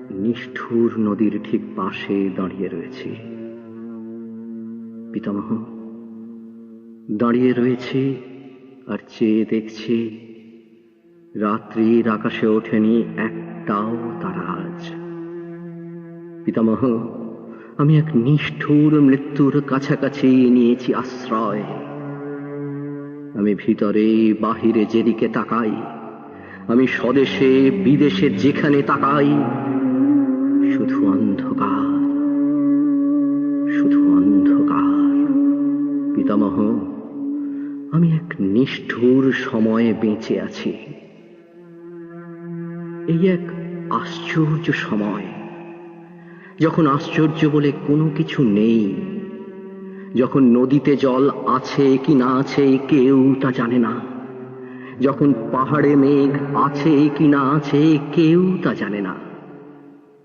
নিষ্ঠুর নদীর ঠিক পাশে দাঁড়িয়ে রয়েছি। পিতামহ, দাঁড়িয়ে রয়েছি আর চেয়ে দেখছি রাত্রির আকাশে ওঠেনি একটাও তারা আজ। পিতামহ, আমি এক নিষ্ঠুর মৃত্যুর কাছাকাছি নিয়েছি আশ্রয়। আমি ভিতরে বাহিরে যেদিকে তাকাই, আমি স্বদেশে বিদেশে যেখানে তাকাই, শুধু অন্ধকার, শুধু অন্ধকার। পিতামহ, আমি এক নিষ্ঠুর সময়ে বেঁচে আছি। এই এক আশ্চর্য সময়, যখন আশ্চর্য বলে কোনো কিছু নেই, যখন নদীতে জল আছে কি না আছে কেউ তা জানে না, যখন পাহাড়ে মেঘ আছে কি না আছে কেউ তা জানে না।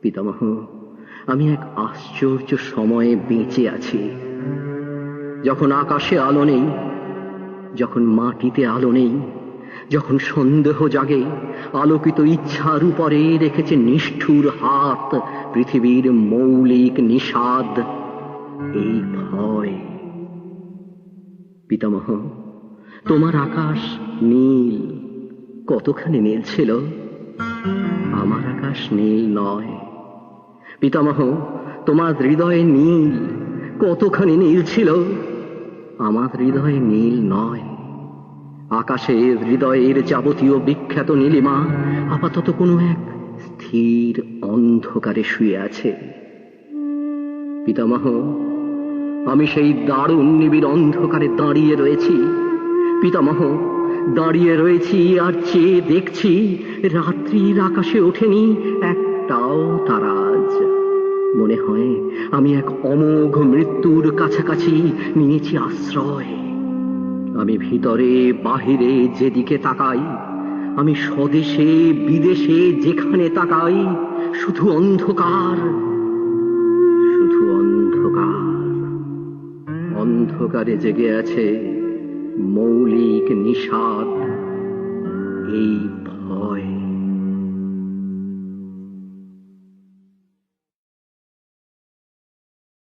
পিতামহ, আমি এক আশ্চর্য সময়ে বেঁচে আছি, যখন আকাশে আলো নেই, যখন মাটিতে আলো নেই, যখন সন্দেহ জাগে, আলোকিত ইচ্ছার উপরে রেখেছে নিষ্ঠুর হাত পৃথিবীর মৌলিক নিষাদ, এই ভয়। পিতামহ, তোমার আকাশ নীল, কতখানি নীল ছিল, আমার আকাশ নীল নয়। পিতামহ, তোমার হৃদয়ে নীল, কতখানি নীল ছিল, আমার হৃদয়ে নীল নয়। আকাশের হৃদয়ের যাবতীয় বিখ্যাত নীলিমা আপাতত কোনো এক স্থির অন্ধকারে শুয়ে আছে। পিতামহ, আমি সেই দারুণ নিবিড় অন্ধকারে দাঁড়িয়ে রয়েছি। পিতামহ, দাঁড়িয়ে রয়েছি আর চেয়ে দেখছি রাত্রির আকাশে ওঠেনি একটাও তারা আজ। মনে হয় আমি এক অমোঘ মৃত্যুর কাছাকাছি নিয়েছি আশ্রয়। আমি ভিতরে বাহিরে যেদিকে তাকাই, আমি স্বদেশে বিদেশে যেখানে তাকাই, শুধু অন্ধকার, শুধু অন্ধকার। অন্ধকারে জেগে আছে মৌলিক নিষাদ, এই ভয়।